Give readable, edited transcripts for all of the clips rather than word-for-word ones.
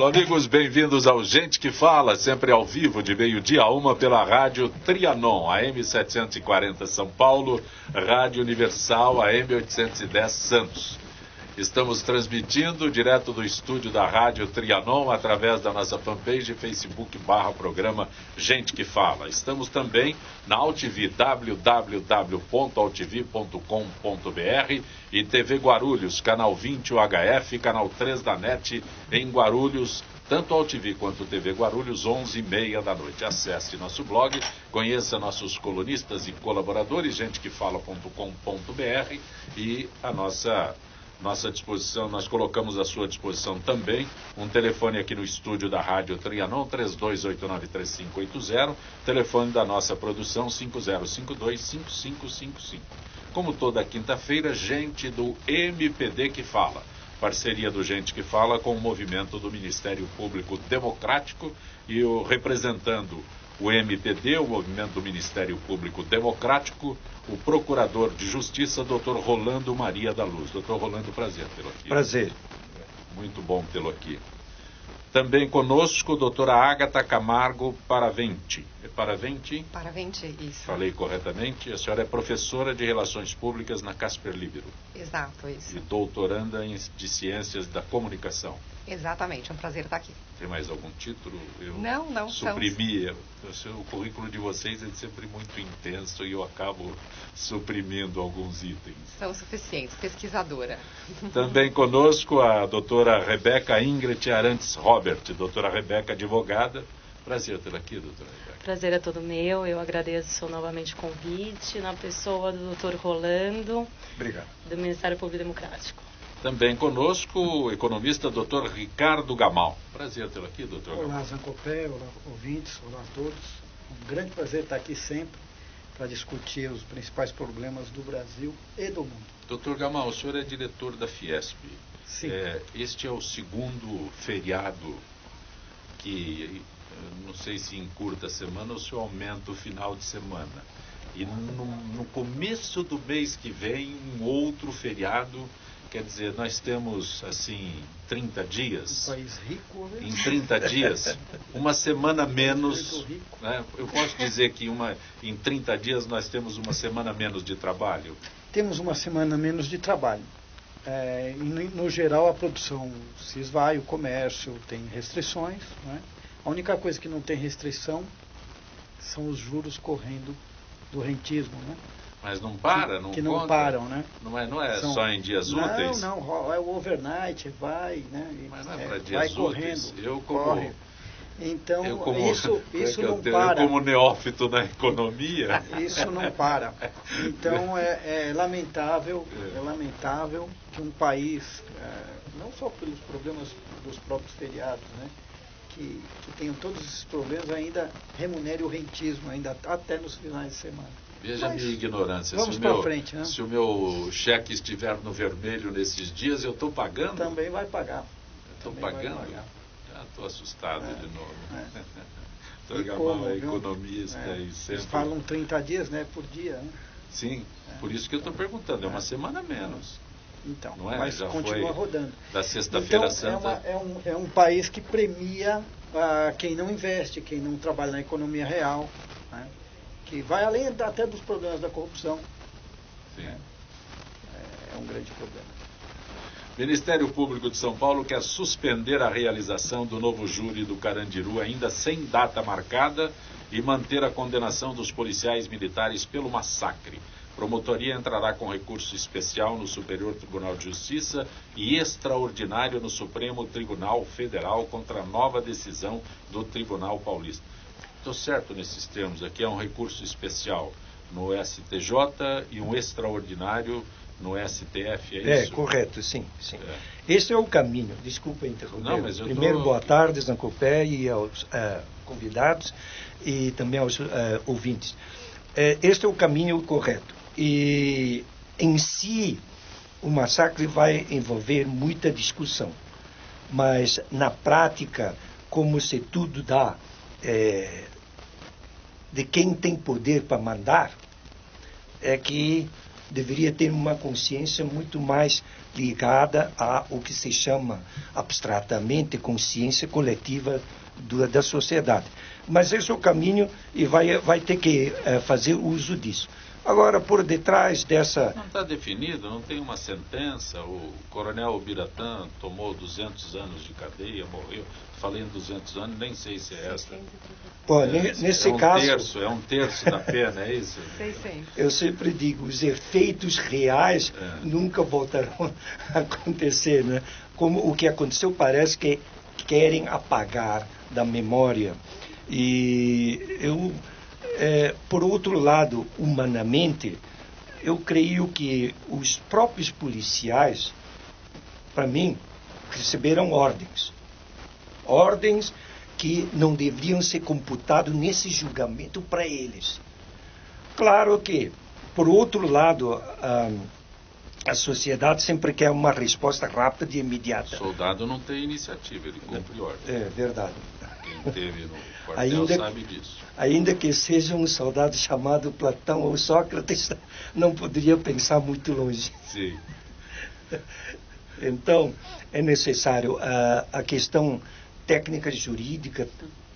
Alô, amigos, bem-vindos ao Gente que Fala, sempre ao vivo, de meio-dia a 1 pela Rádio Trianon, AM 740 São Paulo, Rádio Universal, AM 810 Santos. Estamos transmitindo direto do estúdio da Rádio Trianon, através da nossa fanpage Facebook/programa Gente que Fala. Estamos também na AltV, www.altv.com.br e TV Guarulhos, canal 20 UHF, canal 3 da NET em Guarulhos, tanto AltV quanto TV Guarulhos, 11h30 da noite. Acesse nosso blog, conheça nossos colunistas e colaboradores, gentequefala.com.br e a nossa disposição, nós colocamos à sua disposição também um telefone aqui no estúdio da Rádio Trianon, 3289-3580, telefone da nossa produção, 5052-5555. Como toda quinta-feira, gente do MPD que fala. Parceria do Gente que Fala com o movimento do Ministério Público Democrático e representando o MPD, o movimento do Ministério Público Democrático, o Procurador de Justiça, Dr. Rolando Maria da Luz. Dr. Rolando, prazer tê-lo aqui. Prazer. Muito bom tê-lo aqui. Também conosco, doutora Ágata Camargo Paraventi. É Paraventi? Paraventi, isso. Falei corretamente. A senhora é professora de Relações Públicas na Casper Libero. Exato, isso. E doutoranda de Ciências da Comunicação. Exatamente, é um prazer estar aqui. Tem mais algum título? Eu não. suprimi. O currículo de vocês é sempre muito intenso e eu acabo suprimindo alguns itens. São suficientes, pesquisadora. Também conosco a doutora Rebeca Ingrid Arantes Robert, doutora Rebeca, advogada. Prazer tê-la aqui, doutora Rebeca. Prazer é todo meu, eu agradeço novamente o convite, na pessoa do doutor Rolando. Obrigado. Do Ministério Público Democrático. Também conosco o economista doutor Ricardo Gamal. Prazer tê-lo aqui, doutor Gamal. Olá, Zancopé, olá, ouvintes, olá a todos. Um grande prazer estar aqui sempre para discutir os principais problemas do Brasil e do mundo. Doutor Gamal, o senhor é diretor da Fiesp. Sim. Este é o segundo feriado que, não sei se encurta a semana ou se aumenta o final de semana. E no começo do mês que vem, um outro feriado. Quer dizer, nós temos, assim, 30 dias. Um país rico, né? Em 30 dias, uma semana menos. Né? Eu posso dizer que em 30 dias nós temos uma semana menos de trabalho? Temos uma semana menos de trabalho. No geral, a produção se esvai, o comércio tem restrições. Né? A única coisa que não tem restrição são os juros correndo do rentismo, né? Mas não para, que não param, né? Não é só em dias úteis? Não, é o overnight, vai, né? Mas não é para dias vai úteis. Correndo, corre. Então, isso não para. Eu, como neófito na economia... Isso não para. Então, é lamentável que um país, não só pelos problemas dos próprios feriados, né? Que tenham todos esses problemas, ainda remunere o rentismo, ainda até nos finais de semana. Veja a minha ignorância. Vamos para frente, né? Se o meu cheque estiver no vermelho nesses dias, eu estou pagando? Também vai pagar. Estou pagando? Estou assustado de novo. E Gamal é economista e sempre... Eles falam 30 dias, né, por dia. Né? Sim, por isso que eu estou perguntando. É uma semana menos. Então, não é? Mas já continua rodando. Da Sexta-feira então, Santa. É um país que premia quem não investe, quem não trabalha na economia real, né? Que vai além até dos problemas da corrupção. Sim. É um grande problema. Ministério Público de São Paulo quer suspender a realização do novo júri do Carandiru ainda sem data marcada e manter a condenação dos policiais militares pelo massacre. Promotoria entrará com recurso especial no Superior Tribunal de Justiça e extraordinário no Supremo Tribunal Federal contra a nova decisão do Tribunal Paulista. Estou certo nesses termos aqui, é um recurso especial no STJ e um extraordinário no STF, é isso? Correto, sim. Esse é o caminho. Desculpa interromper. Não, mas Primeiro, boa tarde, Zancopé, e aos convidados e também aos ouvintes. Este é o caminho correto. E, em si, o massacre vai envolver muita discussão. Mas, na prática, como se tudo dá de quem tem poder para mandar, é que deveria ter uma consciência muito mais ligada ao que se chama abstratamente consciência coletiva da sociedade. Mas esse é o caminho e vai ter que fazer uso disso. Agora, por detrás dessa... Não está definido, não tem uma sentença. O coronel Biratã tomou 200 anos de cadeia, morreu. Falei em 200 anos, nem sei se é essa. Pô, nesse caso... É um terço da pena, é isso? 600. Eu sempre digo, os efeitos reais nunca voltarão a acontecer, né? Como o que aconteceu, parece que querem apagar da memória. E eu... por outro lado, humanamente, eu creio que os próprios policiais, para mim, receberam ordens. Ordens que não deveriam ser computadas nesse julgamento para eles. Claro que, por outro lado, a sociedade sempre quer uma resposta rápida e imediata. O soldado não tem iniciativa, ele cumpre ordem. É verdade. Quem teve no quartel sabe disso. Ainda que seja um soldado chamado Platão ou Sócrates, não poderia pensar muito longe. Sim. Então, é necessário a questão técnica jurídica,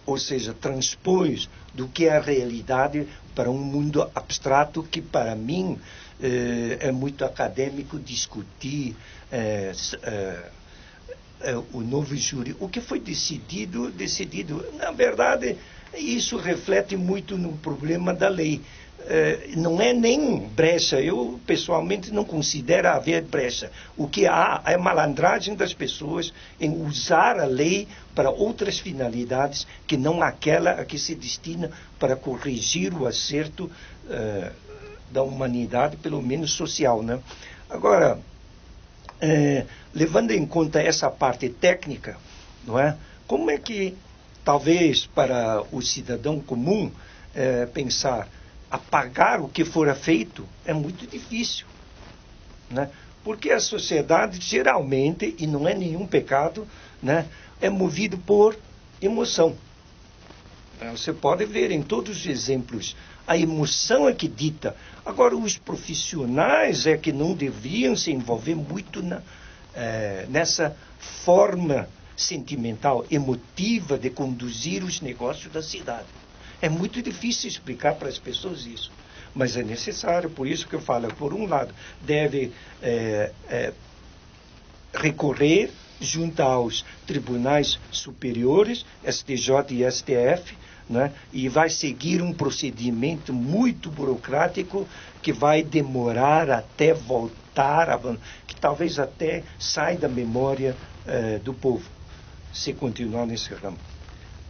ou seja, transpôs do que é a realidade para um mundo abstrato que, para mim, é muito acadêmico discutir o novo júri. O que foi decidido, na verdade, isso reflete muito no problema da lei. Não é nem brecha, eu pessoalmente não considero haver brecha. O que há é malandragem das pessoas em usar a lei para outras finalidades que não aquela a que se destina para corrigir o acerto da humanidade, pelo menos social, né? Agora, levando em conta essa parte técnica, não é? Como é que, talvez, para o cidadão comum, pensar, apagar o que fora feito é muito difícil, né? Porque a sociedade, geralmente, e não é nenhum pecado, né, é movido por emoção. Você pode ver em todos os exemplos, a emoção é que dita. Agora, os profissionais é que não deveriam se envolver muito nessa forma sentimental, emotiva de conduzir os negócios da cidade. É muito difícil explicar para as pessoas isso, mas é necessário. Por isso que eu falo, por um lado, deve recorrer junto aos tribunais superiores, STJ e STF, né? E vai seguir um procedimento muito burocrático que vai demorar até voltar, que talvez até saia da memória do povo, se continuar nesse ramo.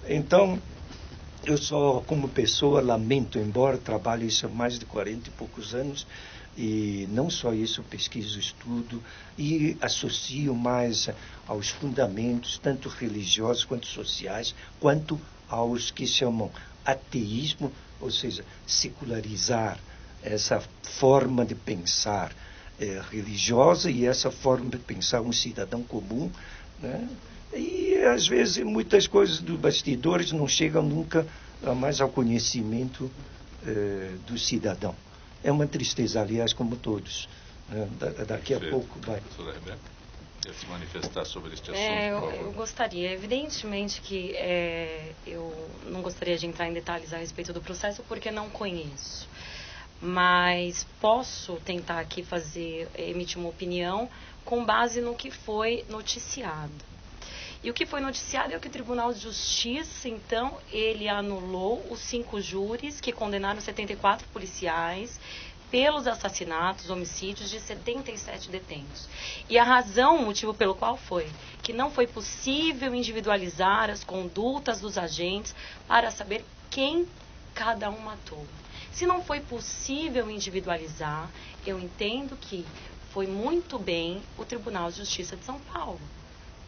Então, eu só, como pessoa, lamento, embora trabalhe isso há mais de 40 e poucos anos, e não só isso, pesquiso, estudo, e associo mais aos fundamentos, tanto religiosos quanto sociais, quanto aos que chamam ateísmo, ou seja, secularizar essa forma de pensar religiosa e essa forma de pensar um cidadão comum, né? E, às vezes, muitas coisas dos bastidores não chegam nunca mais ao conhecimento do cidadão. É uma tristeza, aliás, como todos. Daqui a pouco vai. Professora Rebeca, quer se manifestar sobre este assunto? Eu gostaria. Evidentemente que eu não gostaria de entrar em detalhes a respeito do processo, porque não conheço. Mas posso tentar aqui emitir uma opinião com base no que foi noticiado. E o que foi noticiado é que o Tribunal de Justiça, então, ele anulou os 5 júris que condenaram 74 policiais pelos assassinatos, homicídios de 77 detentos. E a razão, o motivo pelo qual foi que não foi possível individualizar as condutas dos agentes para saber quem cada um matou. Se não foi possível individualizar, eu entendo que foi muito bem o Tribunal de Justiça de São Paulo.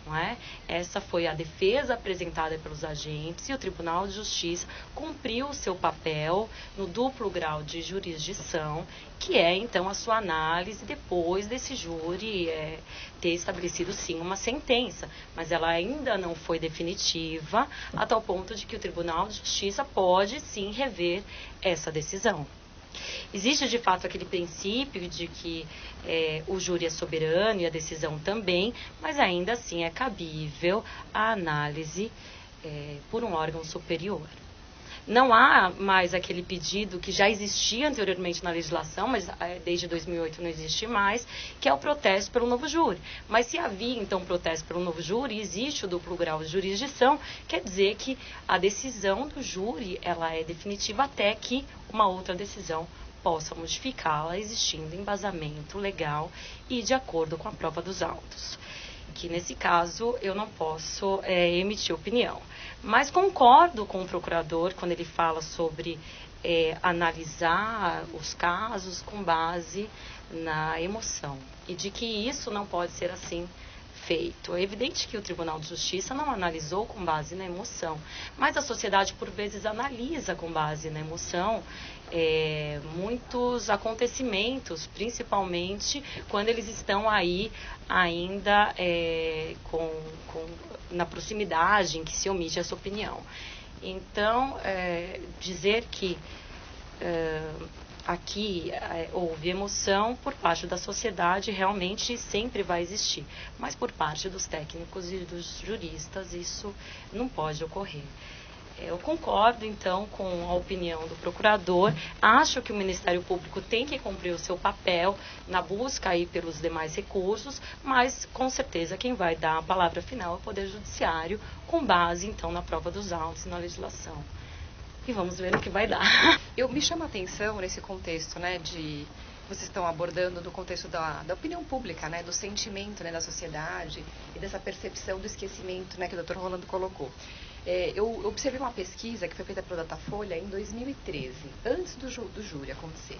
Não é? Essa foi a defesa apresentada pelos agentes e o Tribunal de Justiça cumpriu o seu papel no duplo grau de jurisdição, que é então a sua análise depois desse júri ter estabelecido sim uma sentença, mas ela ainda não foi definitiva a tal ponto de que o Tribunal de Justiça pode sim rever essa decisão. Existe, de fato, aquele princípio de que o júri é soberano e a decisão também, mas ainda assim é cabível a análise por um órgão superior. Não há mais aquele pedido que já existia anteriormente na legislação, mas desde 2008 não existe mais, que é o protesto pelo novo júri. Mas se havia, então, protesto pelo novo júri, existe o duplo grau de jurisdição, quer dizer que a decisão do júri ela é definitiva até que uma outra decisão possa modificá-la, existindo embasamento legal e de acordo com a prova dos autos. Que nesse caso eu não posso emitir opinião. Mas concordo com o procurador quando ele fala sobre analisar os casos com base na emoção e de que isso não pode ser assim feito. É evidente que o Tribunal de Justiça não analisou com base na emoção, mas a sociedade por vezes analisa com base na emoção muitos acontecimentos, principalmente quando eles estão aí ainda na proximidade em que se omite essa opinião. Então, dizer que aqui houve emoção por parte da sociedade realmente sempre vai existir, mas por parte dos técnicos e dos juristas isso não pode ocorrer. Eu concordo, então, com a opinião do procurador. Acho que o Ministério Público tem que cumprir o seu papel na busca aí pelos demais recursos, mas, com certeza, quem vai dar a palavra final é o Poder Judiciário, com base, então, na prova dos autos e na legislação. E vamos ver o que vai dar. Me chama a atenção nesse contexto, né, vocês estão abordando no contexto da opinião pública, né, do sentimento, né, da sociedade e dessa percepção do esquecimento, né, que o Dr. Rolando colocou. Eu observei uma pesquisa que foi feita pelo Datafolha em 2013, antes do júri acontecer.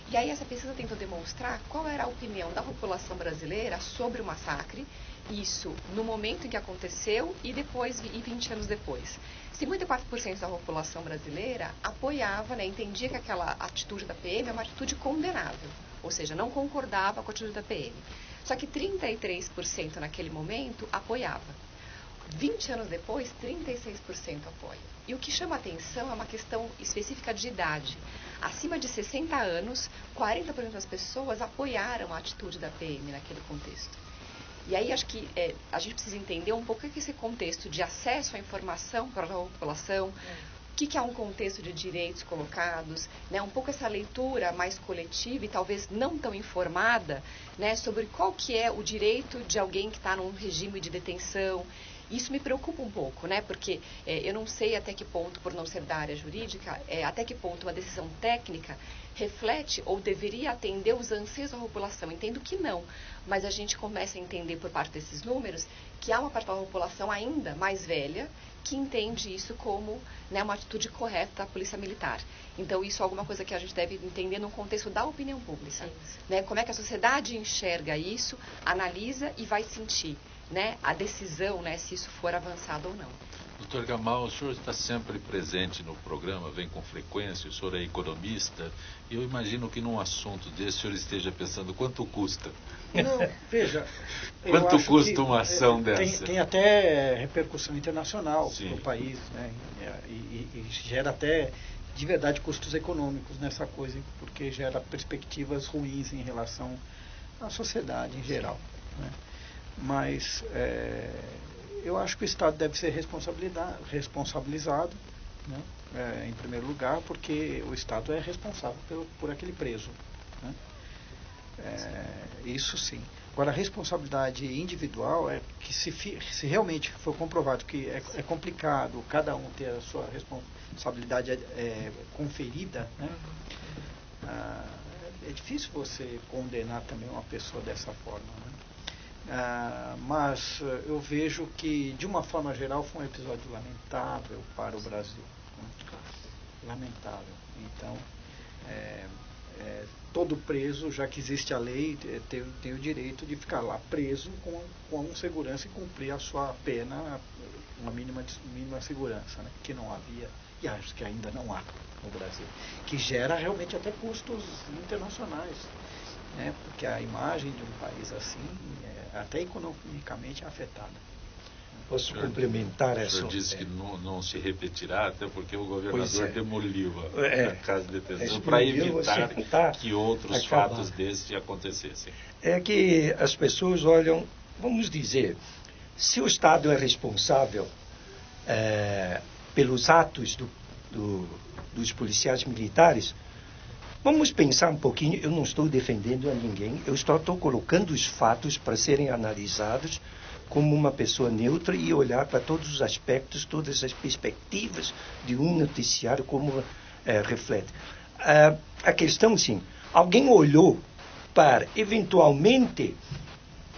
E aí essa pesquisa tentou demonstrar qual era a opinião da população brasileira sobre o massacre, isso no momento em que aconteceu e 20 anos depois. 54% da população brasileira apoiava, né, entendia que aquela atitude da PM é uma atitude condenável, ou seja, não concordava com a atitude da PM. Só que 33% naquele momento apoiava. 20 anos depois, 36% apoia. E o que chama a atenção é uma questão específica de idade. Acima de 60 anos, 40% das pessoas apoiaram a atitude da PM naquele contexto. E aí acho que a gente precisa entender um pouco o que é esse contexto de acesso à informação para a população, o que é um contexto de direitos colocados, né, um pouco essa leitura mais coletiva e talvez não tão informada, né, sobre qual que é o direito de alguém que está num regime de detenção. Isso me preocupa um pouco, né? Porque eu não sei até que ponto, por não ser da área jurídica, até que ponto uma decisão técnica reflete ou deveria atender os anseios da população. Entendo que não, mas a gente começa a entender por parte desses números que há uma parte da população ainda mais velha que entende isso como, né, uma atitude correta da polícia militar. Então isso é alguma coisa que a gente deve entender no contexto da opinião pública. Né? Como é que a sociedade enxerga isso, analisa e vai sentir, né, a decisão, né, se isso for avançado ou não. Doutor Gamal, o senhor está sempre presente no programa, vem com frequência, o senhor é economista, e eu imagino que num assunto desse o senhor esteja pensando quanto custa. Não, veja... Quanto custa uma ação dessa? Tem até repercussão internacional Sim. no país, né, e gera até, de verdade, custos econômicos nessa coisa, porque gera perspectivas ruins em relação à sociedade em geral, né. Mas eu acho que o Estado deve ser responsabilizado, né, em primeiro lugar, porque o Estado é responsável por aquele preso, né. Isso sim. Agora, a responsabilidade individual é que se realmente for comprovado que é complicado cada um ter a sua responsabilidade conferida, né, é difícil você condenar também uma pessoa dessa forma, né. Mas eu vejo que, de uma forma geral, foi um episódio lamentável para o Brasil, né? Lamentável. Então, todo preso, já que existe a lei, tem o direito de ficar lá preso com segurança e cumprir a sua pena, uma mínima segurança, né? Que não havia, e acho que ainda não há no Brasil, que gera realmente até custos internacionais, né? Porque a imagem de um país assim, até economicamente, é afetada. posso complementar essa? O essa? senhor disse que não se repetirá, até porque o governador demoliu a casa de detenção para evitar que outros fatos desses acontecessem. É que as pessoas olham, vamos dizer, se o Estado é responsável pelos atos dos policiais militares, vamos pensar um pouquinho. Eu não estou defendendo a ninguém, eu estou colocando os fatos para serem analisados como uma pessoa neutra e olhar para todos os aspectos, todas as perspectivas de um noticiário como reflete. A questão, sim, alguém olhou para, eventualmente,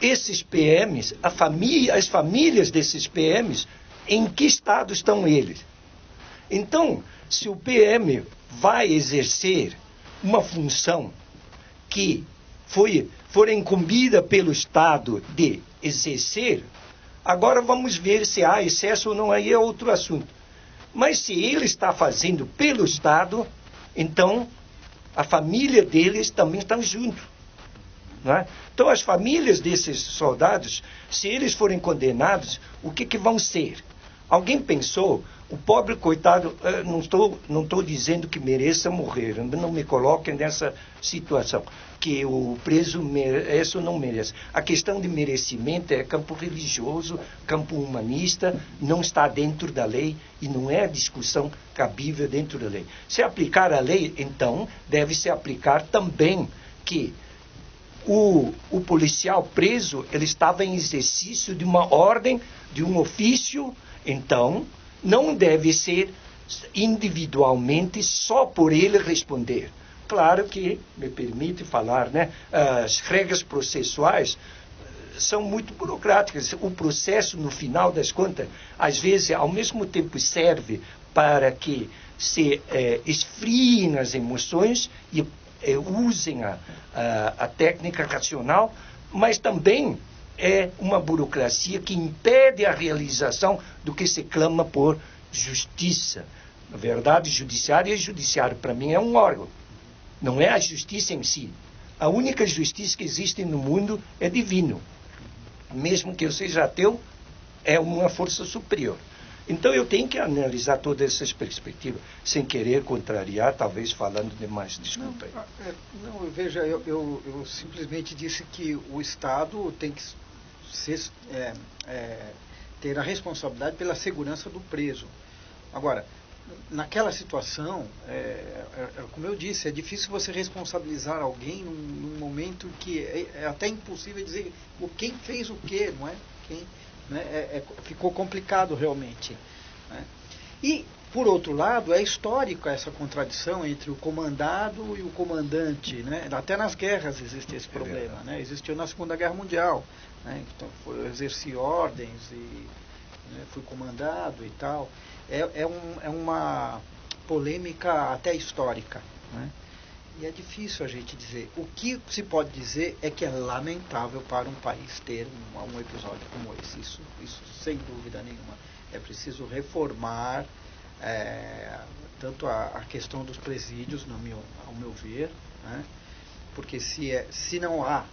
esses PMs, as famílias desses PMs, em que estado estão eles? Então, se o PM vai exercer uma função que for incumbida pelo Estado de exercer, agora vamos ver se há excesso ou não, aí é outro assunto. Mas se ele está fazendo pelo Estado, então a família deles também está junto. Não é? Então as famílias desses soldados, se eles forem condenados, o que vão ser? Alguém pensou, o pobre coitado, não estou dizendo que mereça morrer, não me coloquem nessa situação, que o preso merece ou não merece. A questão de merecimento é campo religioso, campo humanista, não está dentro da lei e não é discussão cabível dentro da lei. Se aplicar a lei, então, deve se aplicar também que o policial preso, ele estava em exercício de uma ordem, de um ofício. Então, não deve ser individualmente só por ele responder. Claro que, me permite falar, né, as regras processuais são muito burocráticas. O processo, no final das contas, às vezes, ao mesmo tempo serve para que se esfriem as emoções e usem a técnica racional, mas também é uma burocracia que impede a realização do que se clama por justiça. Na verdade, judiciário para mim é um órgão, não é a justiça em si. A única justiça que existe no mundo é divino. Mesmo que eu seja ateu, é uma força superior. Então eu tenho que analisar todas essas perspectivas, sem querer contrariar, talvez falando demais. Desculpa aí. Não, veja, eu simplesmente disse que o Estado tem que ter a responsabilidade pela segurança do preso. Agora, naquela situação, como eu disse, é difícil você responsabilizar alguém num momento que é até impossível dizer quem fez o quê, não é? Ficou complicado realmente. Né? E, por outro lado, é histórica essa contradição entre o comandado e o comandante. Né? Até nas guerras existe esse problema. Né? Existiu na Segunda Guerra Mundial. Né? Então, eu exerci ordens e fui comandado e tal. É uma polêmica até histórica. Né? E é difícil a gente dizer. O que se pode dizer é que é lamentável para um país ter um episódio como esse. Isso sem dúvida nenhuma. É preciso reformar tanto a questão dos presídios, ao meu ver, né? Porque se não há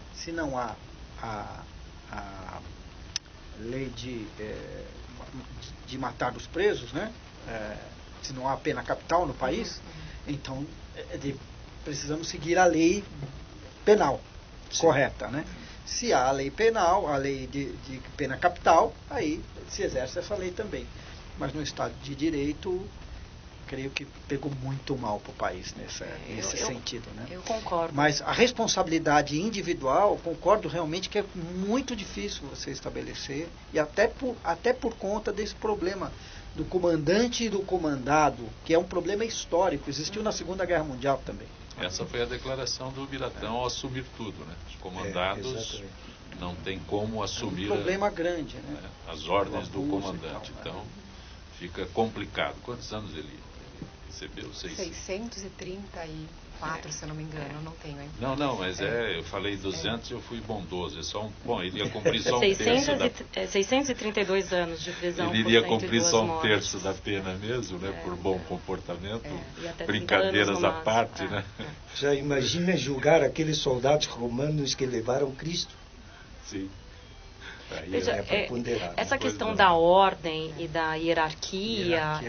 a lei de matar os presos, né? Se não há pena capital no país, então precisamos seguir a lei penal. Sim. Correta, né? Se há a lei penal, a lei de pena capital, aí se exerce essa lei também. Mas no Estado de Direito, creio que pegou muito mal para o país nesse sentido. Né? Eu concordo. Mas a responsabilidade individual, concordo realmente que é muito difícil você estabelecer, e até por conta desse problema do comandante e do comandado, que é um problema histórico, existiu na Segunda Guerra Mundial também. Essa foi a declaração do Biratão ao assumir tudo, né? Os comandados não tem como assumir um problema grande, né? As ordens do comandante. Então, fica complicado. Quantos anos ele recebeu? 634, se eu não me engano, não tenho, hein? Não, mas eu falei 200 e eu fui bondoso. Bom, ele ia cumprir só um terço 632 anos de prisão. Ele iria cumprir só um terço da pena mesmo, né? Por bom comportamento. Brincadeiras à parte, né? Já imagina julgar aqueles soldados romanos que levaram Cristo? Sim. Veja, é preponderante. essa questão da ordem e da hierarquia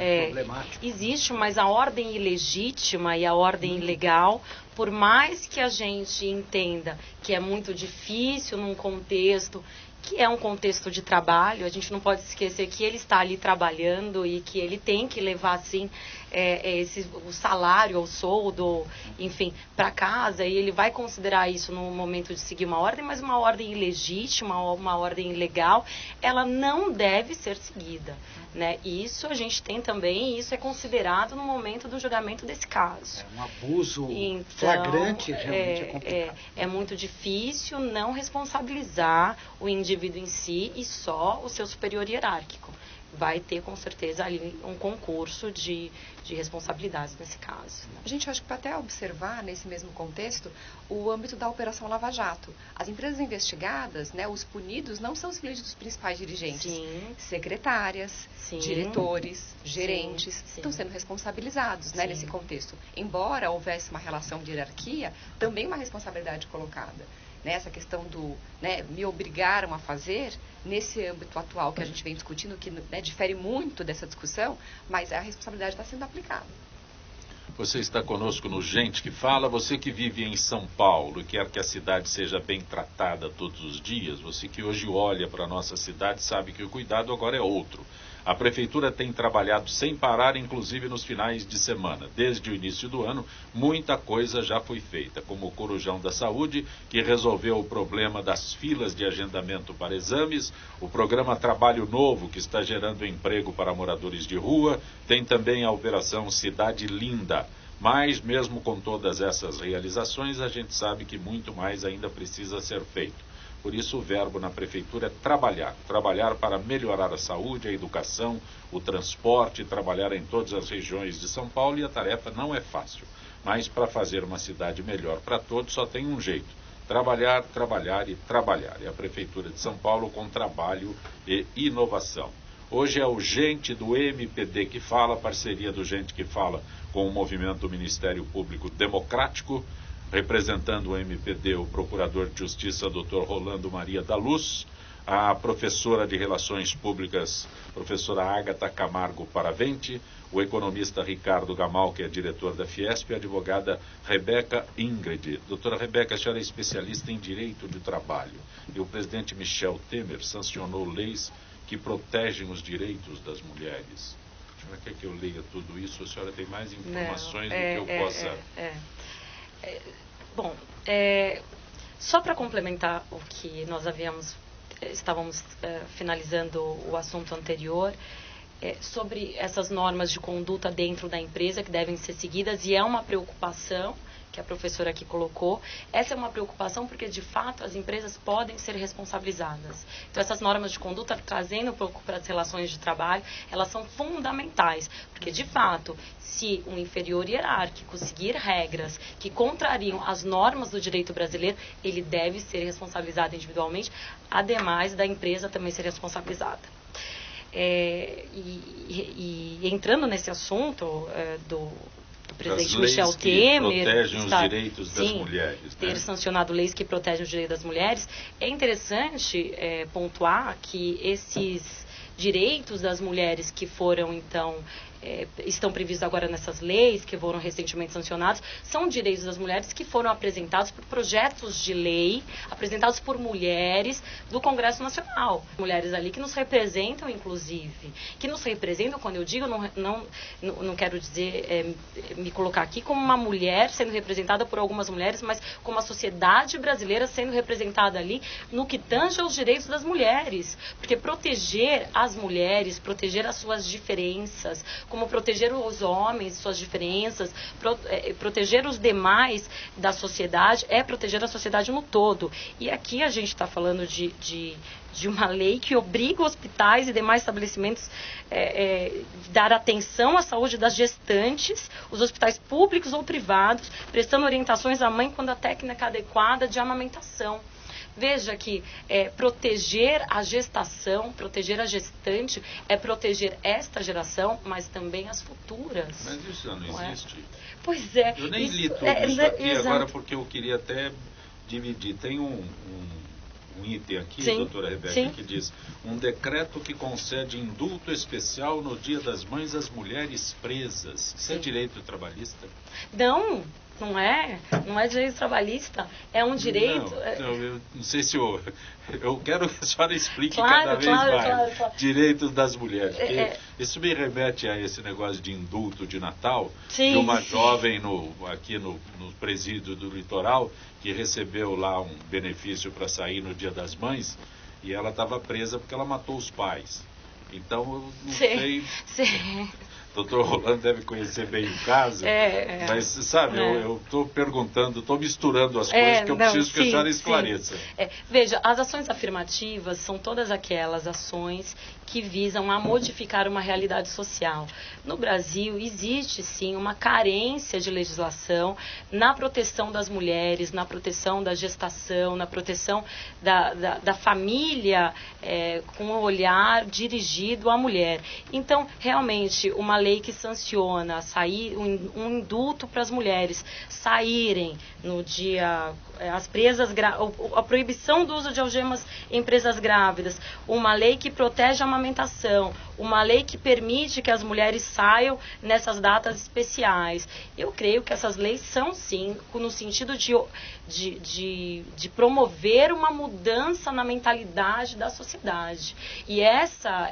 existe, mas a ordem ilegítima e a ordem ilegal, por mais que a gente entenda que é muito difícil num contexto que é um contexto de trabalho, a gente não pode esquecer que ele está ali trabalhando e que ele tem que levar, assim, o salário, o soldo, enfim, para casa, e ele vai considerar isso no momento de seguir uma ordem, mas uma ordem ilegítima ou uma ordem ilegal, ela não deve ser seguida, né? Isso a gente tem também, e isso é considerado no momento do julgamento desse caso. É um abuso flagrante, realmente é complicado. É muito difícil não responsabilizar o indivíduo em si e só o seu superior hierárquico. Vai ter, com certeza, ali um concurso de responsabilidades nesse caso. A gente acha que para até observar, nesse mesmo contexto, o âmbito da Operação Lava Jato. As empresas investigadas, né, os punidos, não são simplesmente os principais dirigentes. Sim. Secretárias, Sim. diretores, gerentes, Sim. estão sendo responsabilizados, né, nesse contexto. Embora houvesse uma relação de hierarquia, também uma responsabilidade colocada. Essa questão do me obrigaram a fazer, nesse âmbito atual que a gente vem discutindo, que difere muito dessa discussão, mas a responsabilidade está sendo aplicada. Você está conosco no Gente que Fala, você que vive em São Paulo e quer que a cidade seja bem tratada todos os dias, você que hoje olha para a nossa cidade sabe que o cuidado agora é outro. A Prefeitura tem trabalhado sem parar, inclusive nos finais de semana. Desde o início do ano, muita coisa já foi feita, como o Corujão da Saúde, que resolveu o problema das filas de agendamento para exames, o programa Trabalho Novo, que está gerando emprego para moradores de rua, tem também a Operação Cidade Linda. Mas, mesmo com todas essas realizações, a gente sabe que muito mais ainda precisa ser feito. Por isso, o verbo na Prefeitura é trabalhar. Trabalhar para melhorar a saúde, a educação, o transporte, trabalhar em todas as regiões de São Paulo, e a tarefa não é fácil. Mas para fazer uma cidade melhor para todos só tem um jeito: trabalhar, trabalhar e trabalhar. E a Prefeitura de São Paulo com trabalho e inovação. Hoje é o Gente do MPD que Fala, parceria do Gente que Fala com o movimento do Ministério Público Democrático. Representando o MPD, o Procurador de Justiça, Dr. Rolando Maria da Luz, a professora de Relações Públicas, professora Ágata Camargo Paravente, o economista Ricardo Gamal, que é diretor da Fiesp, e a advogada Rebeca Ingrid. Doutora Rebeca, a senhora é especialista em direito de trabalho, e o presidente Michel Temer sancionou leis que protegem os direitos das mulheres. A senhora quer que eu leia tudo isso? A senhora tem mais informações do que eu possa... Bom, só para complementar o que nós estávamos finalizando o assunto anterior, sobre essas normas de conduta dentro da empresa que devem ser seguidas, e é uma preocupação que a professora aqui colocou. Essa é uma preocupação porque, de fato, as empresas podem ser responsabilizadas. Então, essas normas de conduta, trazendo um pouco para as relações de trabalho, elas são fundamentais, porque, de fato, se um inferior hierárquico seguir regras que contrariam as normas do direito brasileiro, ele deve ser responsabilizado individualmente, ademais da empresa também ser responsabilizada. E entrando nesse assunto do presidente Michel Temer, protegem os direitos das mulheres, ter sancionado leis que protegem os direitos das mulheres, é interessante pontuar que esses direitos das mulheres que foram, então, estão previstos agora nessas leis, que foram recentemente sancionados, são direitos das mulheres que foram apresentados por projetos de lei, apresentados por mulheres do Congresso Nacional. Mulheres ali que nos representam, inclusive. Que nos representam, quando eu digo, não quero dizer, me colocar aqui como uma mulher sendo representada por algumas mulheres, mas como a sociedade brasileira sendo representada ali no que tange aos direitos das mulheres. Porque proteger as mulheres, proteger as suas diferenças, como proteger os homens, suas diferenças, proteger os demais da sociedade, é proteger a sociedade no todo. E aqui a gente está falando de uma lei que obriga hospitais e demais estabelecimentos dar atenção à saúde das gestantes, os hospitais públicos ou privados, prestando orientações à mãe quando a técnica adequada de amamentação. Veja que proteger a gestação, proteger a gestante, é proteger esta geração, mas também as futuras. Mas isso não existe. Pois é. Eu nem li tudo isso aqui agora porque eu queria até dividir. Tem um um item aqui, Sim, doutora Rebeca, sim. que diz: um decreto que concede indulto especial no Dia das Mães às mulheres presas. Isso é Sim. direito trabalhista? Não é direito trabalhista, é um direito... Eu não sei se eu quero que a senhora explique Claro, cada vez claro, mais claro. direitos das mulheres. Porque isso me remete a esse negócio de indulto de Natal, Sim, de uma sim. jovem aqui no presídio do litoral que recebeu lá um benefício para sair no Dia das Mães e ela estava presa porque ela matou os pais. Então, eu não sei... Sim. O doutor Rolando deve conhecer bem o caso, mas, sabe, eu estou perguntando, estou misturando as coisas que eu preciso que a senhora esclareça. Veja, as ações afirmativas são todas aquelas ações que visam a modificar uma realidade social. No Brasil, existe, sim, uma carência de legislação na proteção das mulheres, na proteção da gestação, na proteção da família, com um olhar dirigido à mulher. Então, realmente, uma lei que sanciona um indulto para as mulheres saírem no dia... a proibição do uso de algemas em presas grávidas, uma lei que protege a amamentação, uma lei que permite que as mulheres saiam nessas datas especiais. Eu creio que essas leis são, sim, no sentido de promover uma mudança na mentalidade da sociedade. E essa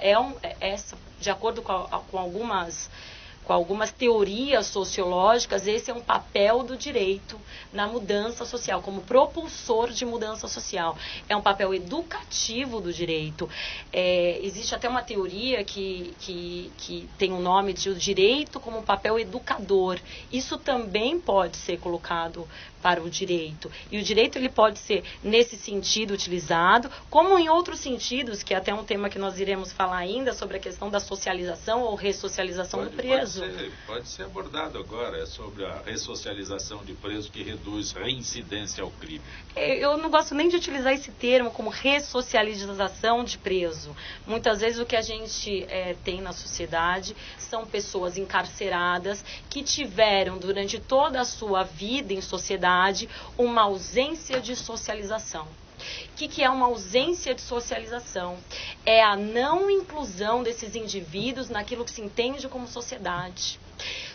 de acordo com algumas teorias sociológicas, esse é um papel do direito na mudança social, como propulsor de mudança social. É um papel educativo do direito. Existe até uma teoria que tem o nome de o direito como um papel educador. Isso também pode ser colocado para o direito. E o direito ele pode ser, nesse sentido, utilizado, como em outros sentidos, que é até um tema que nós iremos falar ainda, sobre a questão da socialização ou ressocialização do preso. Pode ser abordado agora, é sobre a ressocialização de preso que reduz reincidência ao crime. Eu não gosto nem de utilizar esse termo como ressocialização de preso. Muitas vezes o que a gente tem na sociedade são pessoas encarceradas que tiveram durante toda a sua vida em sociedade uma ausência de socialização. O que é uma ausência de socialização? É a não inclusão desses indivíduos naquilo que se entende como sociedade.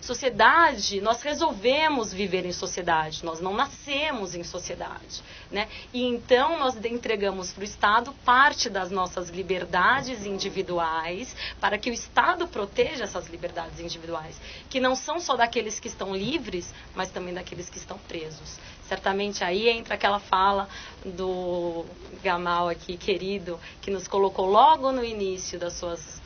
Sociedade, nós resolvemos viver em sociedade, nós não nascemos em sociedade, né? E então nós entregamos para o Estado parte das nossas liberdades individuais, para que o Estado proteja essas liberdades individuais, que não são só daqueles que estão livres, mas também daqueles que estão presos. Certamente aí entra aquela fala do Gamal aqui, querido, que nos colocou logo no início das suas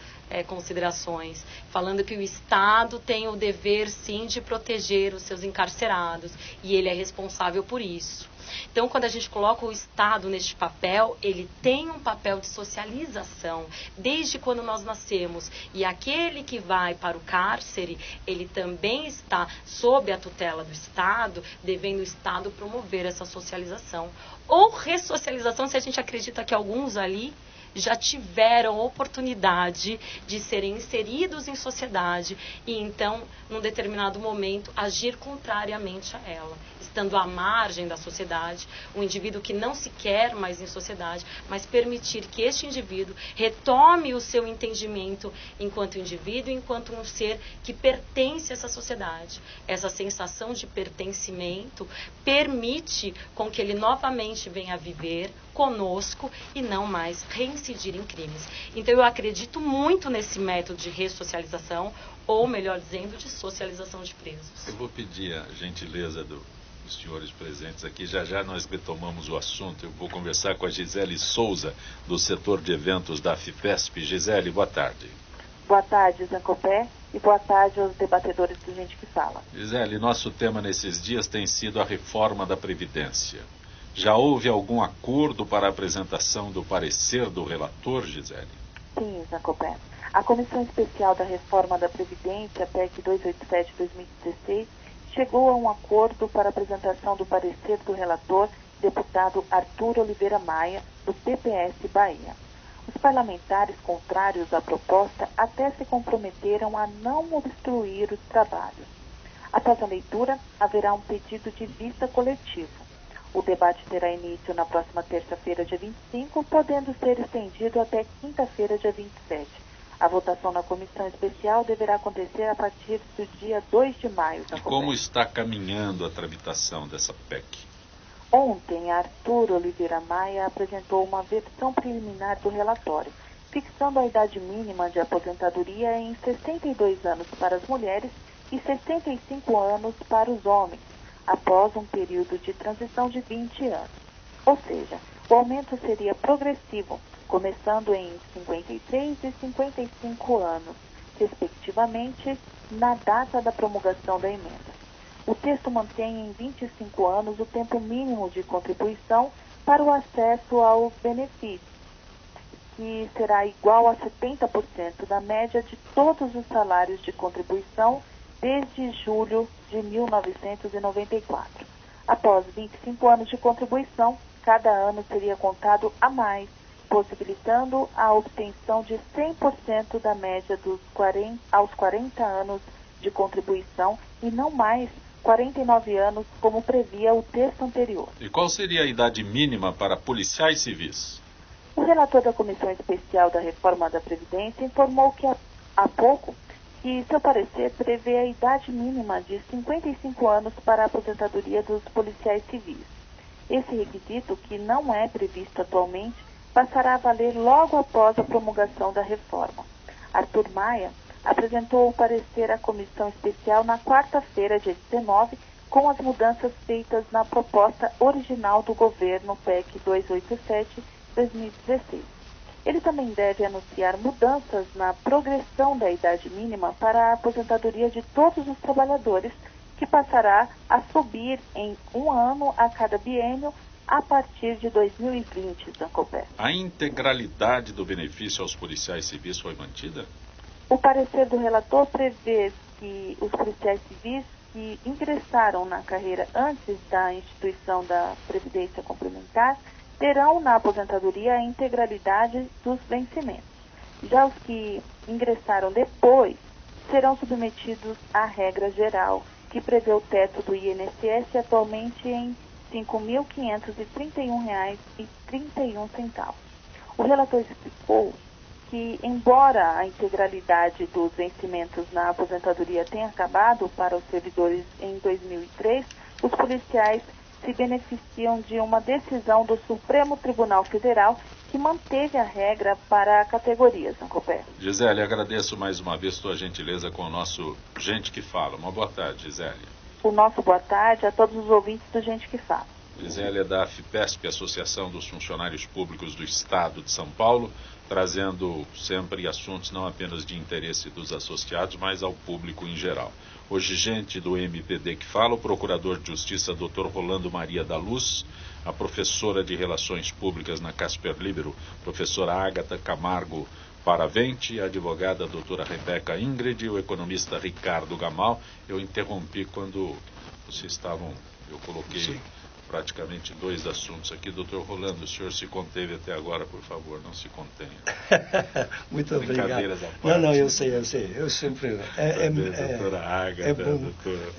considerações, falando que o Estado tem o dever, sim, de proteger os seus encarcerados, e ele é responsável por isso. Então, quando a gente coloca o Estado neste papel, ele tem um papel de socialização, desde quando nós nascemos. E aquele que vai para o cárcere, ele também está sob a tutela do Estado, devendo o Estado promover essa socialização. Ou ressocialização, se a gente acredita que alguns ali já tiveram oportunidade de serem inseridos em sociedade e então, num determinado momento, agir contrariamente a ela, estando à margem da sociedade, um indivíduo que não se quer mais em sociedade, mas permitir que este indivíduo retome o seu entendimento enquanto indivíduo, enquanto um ser que pertence a essa sociedade. Essa sensação de pertencimento permite com que ele novamente venha a viver conosco e não mais reincidir em crimes. Então eu acredito muito nesse método de ressocialização, ou melhor dizendo, de socialização de presos. Eu vou pedir a gentileza dos senhores presentes aqui, já nós retomamos o assunto. Eu vou conversar com a Gisele Souza, do setor de eventos da FIPESP. Gisele, boa tarde. Boa tarde, Zancopé, e boa tarde aos debatedores do Gente que Fala. Gisele, nosso tema nesses dias tem sido a reforma da Previdência. Já houve algum acordo para a apresentação do parecer do relator, Gisele? Sim, Zancopé. A Comissão Especial da Reforma da Previdência, PEC 287-2016, chegou a um acordo para a apresentação do parecer do relator, deputado Arthur Oliveira Maia, do PPS Bahia. Os parlamentares contrários à proposta até se comprometeram a não obstruir os trabalhos. Após a leitura, haverá um pedido de vista coletivo. O debate terá início na próxima terça-feira, dia 25, podendo ser estendido até quinta-feira, dia 27. A votação na comissão especial deverá acontecer a partir do dia 2 de maio. E como está caminhando a tramitação dessa PEC? Ontem, Arthur Oliveira Maia apresentou uma versão preliminar do relatório, fixando a idade mínima de aposentadoria em 62 anos para as mulheres e 65 anos para os homens, após um período de transição de 20 anos. Ou seja, o aumento seria progressivo, começando em 53 e 55 anos, respectivamente, na data da promulgação da emenda. O texto mantém em 25 anos o tempo mínimo de contribuição para o acesso aos benefícios, que será igual a 70% da média de todos os salários de contribuição desde julho de 1994. Após 25 anos de contribuição, cada ano seria contado a mais, possibilitando a obtenção de 100% da média aos 40 anos de contribuição e não mais 49 anos, como previa o texto anterior. E qual seria a idade mínima para policiais civis? O relator da Comissão Especial da Reforma da Previdência informou que há pouco que seu parecer prevê a idade mínima de 55 anos para a aposentadoria dos policiais civis. Esse requisito, que não é previsto atualmente, passará a valer logo após a promulgação da reforma. Arthur Maia apresentou o parecer à Comissão Especial na quarta-feira, dia 19, com as mudanças feitas na proposta original do governo PEC 287/2016. Ele também deve anunciar mudanças na progressão da idade mínima para a aposentadoria de todos os trabalhadores, que passará a subir em um ano a cada biênio a partir de 2020, Zancopé. A integralidade do benefício aos policiais civis foi mantida? O parecer do relator prevê que os policiais civis que ingressaram na carreira antes da instituição da Previdência Complementar terão na aposentadoria a integralidade dos vencimentos. Já os que ingressaram depois serão submetidos à regra geral, que prevê o teto do INSS atualmente em R$ 5.531,31. O relator explicou que, embora a integralidade dos vencimentos na aposentadoria tenha acabado para os servidores em 2003, os policiais se beneficiam de uma decisão do Supremo Tribunal Federal que manteve a regra para a categoria, Zancopé. Gisele, agradeço mais uma vez tua gentileza com o nosso Gente que Fala. Uma boa tarde, Gisele. O nosso boa tarde a todos os ouvintes do Gente que Fala. Gisele é da FIPESP, Associação dos Funcionários Públicos do Estado de São Paulo, trazendo sempre assuntos não apenas de interesse dos associados, mas ao público em geral. Hoje, gente do MPD que fala, o Procurador de Justiça, Dr. Rolando Maria da Luz, a professora de Relações Públicas na Casper Libero, professora Ágata Camargo Paravente, a advogada doutora Rebeca Ingrid e o economista Ricardo Gamal. Eu interrompi quando vocês estavam, eu coloquei... Sim. Praticamente dois assuntos aqui. Doutor Rolando, o senhor se conteve até agora, por favor, não se contenha. Muito obrigado. Não, eu sei. Eu sempre... doutora Ágata,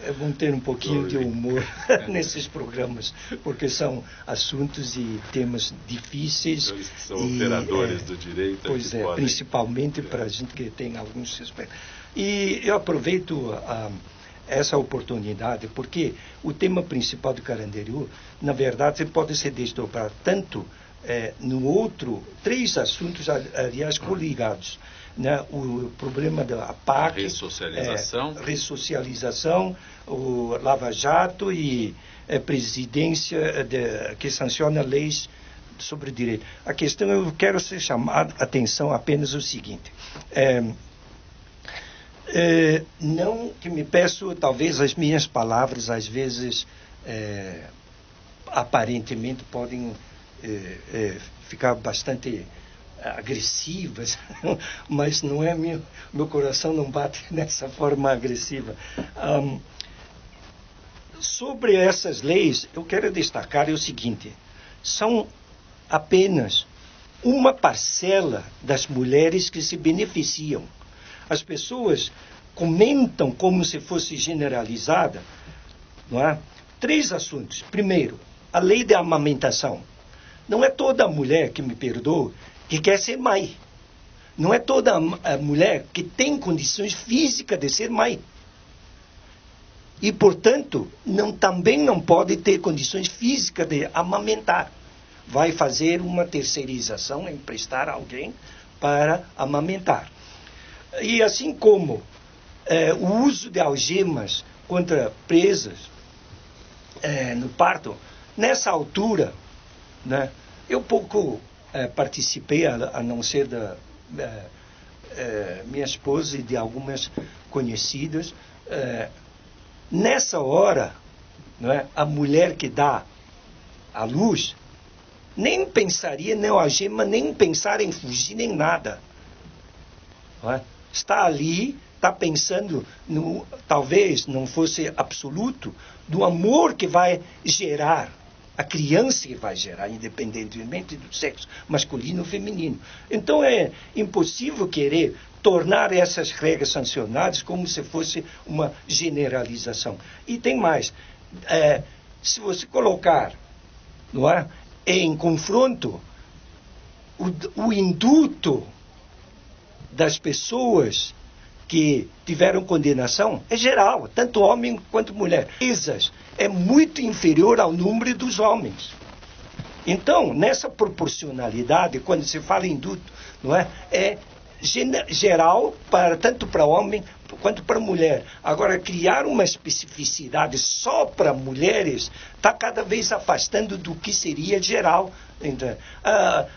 é bom ter um pouquinho de humor nesses programas, porque são assuntos e temas difíceis. Eles que são operadores do direito. Pois é, podem... principalmente para a gente que tem alguns suspeitos. E eu aproveito essa oportunidade, porque o tema principal do Carandiru, na verdade, pode ser desdobrado tanto no outro, três assuntos, aliás, coligados. Né? O problema da PAC, ressocialização, o Lava Jato e presidência que sanciona leis sobre direito. A questão, eu quero chamar a atenção apenas o seguinte... não que me peço, talvez as minhas palavras às vezes aparentemente podem ficar bastante agressivas, mas não é meu coração não bate dessa forma agressiva. Sobre essas leis, eu quero destacar o seguinte: são apenas uma parcela das mulheres que se beneficiam. As pessoas comentam como se fosse generalizada, não é? Três assuntos. Primeiro, a lei da amamentação. Não é toda mulher, que me perdoa, que quer ser mãe. Não é toda a mulher que tem condições físicas de ser mãe. E, portanto, também não pode ter condições físicas de amamentar. Vai fazer uma terceirização, emprestar alguém para amamentar. E assim como o uso de algemas contra presas no parto, nessa altura, né, eu pouco participei, a não ser da minha esposa e de algumas conhecidas. Nessa hora, né, a mulher que dá à luz nem pensaria na algema, nem pensar em fugir, nem nada. Não é? Está ali, está pensando, talvez não fosse absoluto, do amor que vai gerar, a criança que vai gerar, independentemente do sexo masculino ou feminino. Então é impossível querer tornar essas regras sancionadas como se fosse uma generalização. E tem mais, se você colocar, não é, em confronto o indulto das pessoas que tiveram condenação, é geral, tanto homem quanto mulher. É muito inferior ao número dos homens. Então, nessa proporcionalidade, quando se fala em indulto, não é geral, tanto para homem quanto para mulher. Agora, criar uma especificidade só para mulheres está cada vez afastando do que seria geral. Então,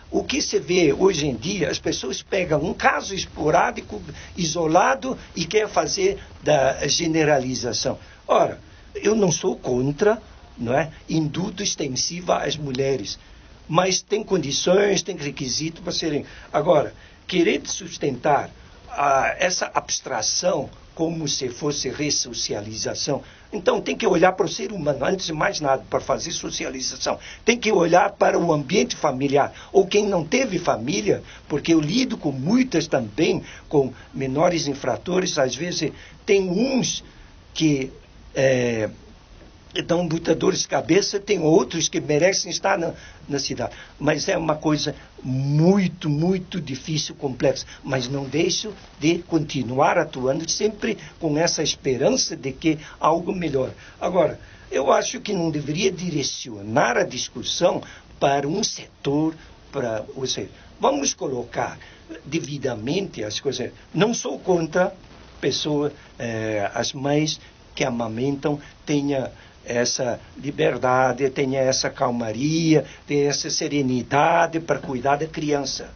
o que se vê hoje em dia, as pessoas pegam um caso esporádico, isolado, e querem fazer da generalização. Ora, eu não sou contra, não é, indulto extensivo às mulheres, mas tem condições, tem requisitos para serem. Agora, querer sustentar essa abstração como se fosse ressocialização. Então, tem que olhar para o ser humano, antes de mais nada, para fazer socialização. Tem que olhar para o ambiente familiar. Ou quem não teve família, porque eu lido com muitas também, com menores infratores, às vezes tem uns que dão muita dor de cabeça, tem outros que merecem estar na cidade. Mas é uma coisa muito, muito difícil, complexa. Mas não deixo de continuar atuando sempre com essa esperança de que algo melhor. Agora, eu acho que não deveria direcionar a discussão para um setor, vamos colocar devidamente as coisas. Não sou contra as mães que amamentam tenha essa liberdade, tenha essa calmaria, tenha essa serenidade para cuidar da criança.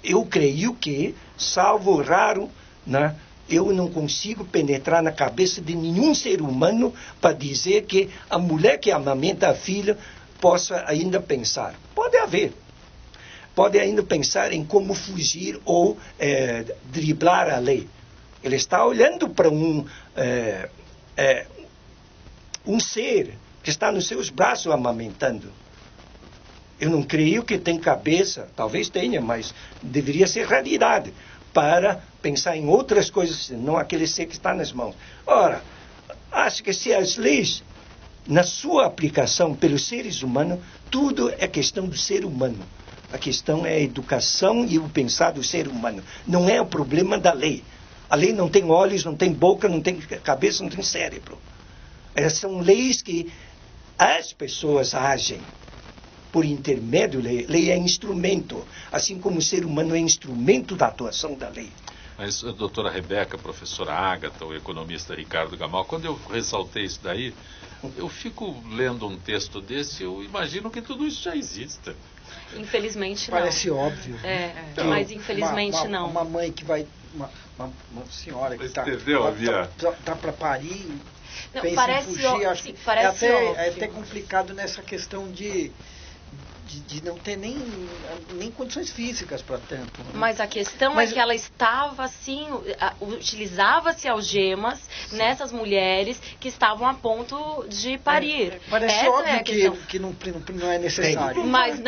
Eu creio que, salvo raro, né, eu não consigo penetrar na cabeça de nenhum ser humano para dizer que a mulher que amamenta a filha possa ainda pensar. Pode haver. Pode ainda pensar em como fugir ou driblar a lei. Ele está olhando para um ser que está nos seus braços amamentando. Eu não creio que tem cabeça, talvez tenha, mas deveria ser raridade, para pensar em outras coisas, não aquele ser que está nas mãos. Ora, acho que se as leis, na sua aplicação pelos seres humanos, tudo é questão do ser humano. A questão é a educação e o pensar do ser humano. Não é o problema da lei. A lei não tem olhos, não tem boca, não tem cabeça, não tem cérebro. São leis que as pessoas agem por intermédio da lei. Lei é instrumento, assim como o ser humano é instrumento da atuação da lei. Mas a doutora Rebeca, a professora Ágata, o economista Ricardo Gamal, quando eu ressaltei isso daí, eu fico lendo um texto desse, eu imagino que tudo isso já exista. Infelizmente não. Parece óbvio. Mas infelizmente não. Uma mãe que vai... Uma senhora que está para parir... Não, pensa parece em fugir, acho que parece é até complicado nessa questão de não ter nem condições físicas para tanto. Né? Mas a questão é que ela estava assim, utilizava-se algemas nessas mulheres que estavam a ponto de parir. Parece Essa óbvio que não é necessário. Mas